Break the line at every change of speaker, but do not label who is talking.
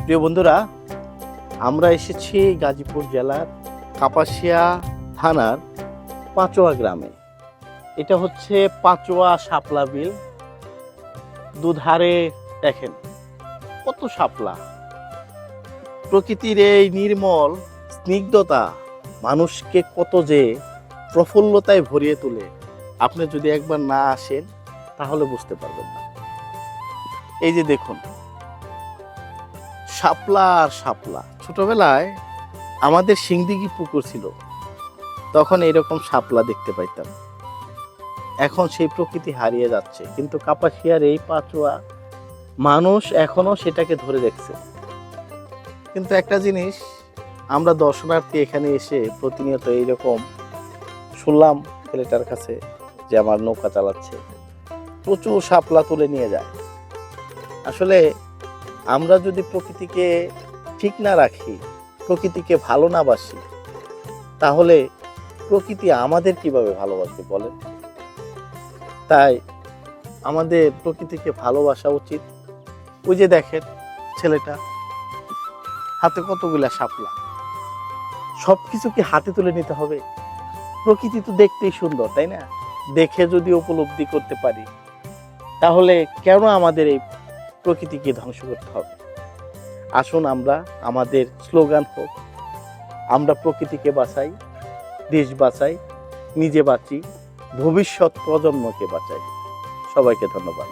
প্রিয় বন্ধুরা, আমরা এসেছি গাজীপুর জেলার কাপাসিয়া থানার পাঁচোয়া গ্রামে। এটা হচ্ছে পাঁচোয়া শাপলা বিল। দুধারে দেখেন কত শাপলা। প্রকৃতির এই নির্মল স্নিগ্ধতা মানুষকে কত যে প্রফুল্লতায় ভরিয়ে তোলে। আপনি যদি একবার না আসেন তাহলে বুঝতে পারবেন না। এই যে দেখুন, শাপলা আর শাপলা। ছোটবেলায় আমাদের সিংদিঘি পুকুর ছিল, তখন এরকম শাপলা দেখতে পাইতাম। এখন সেই প্রকৃতি হারিয়ে যাচ্ছে, কিন্তু কাপাসিয়ার এই পাঁচোয়া মানুষ এখনো সেটাকে ধরে রেখেছে। কিন্তু একটা জিনিস, আমরা দর্শনার্থী এখানে এসে প্রতিনিয়ত এইরকম শুনলাম ছেলেটার কাছে যে আমার নৌকা চালাচ্ছে, প্রচুর শাপলা তুলে নিয়ে যায়। আসলে আমরা যদি প্রকৃতিকে ঠিক না রাখি, প্রকৃতিকে ভালো না বাসি, তাহলে প্রকৃতি আমাদের কিভাবে ভালোবাসবে বলেন? তাই আমাদের প্রকৃতিকে ভালোবাসা উচিত। ওই যে দেখেন ছেলেটা হাতে কতগুলা শাপলা, সবকিছু কি হাতে তুলে নিতে হবে? প্রকৃতি তো দেখতেই সুন্দর, তাই না? দেখে যদি উপলব্ধি করতে পারি, তাহলে কেন আমাদের এই প্রকৃতিকে ধ্বংস করতে হবে? আসুন আমরা, আমাদের স্লোগান হোক, আমরা প্রকৃতিকে বাঁচাই, দেশ বাঁচাই, নিজে বাঁচি, ভবিষ্যৎ প্রজন্মকে বাঁচাই। সবাইকে ধন্যবাদ।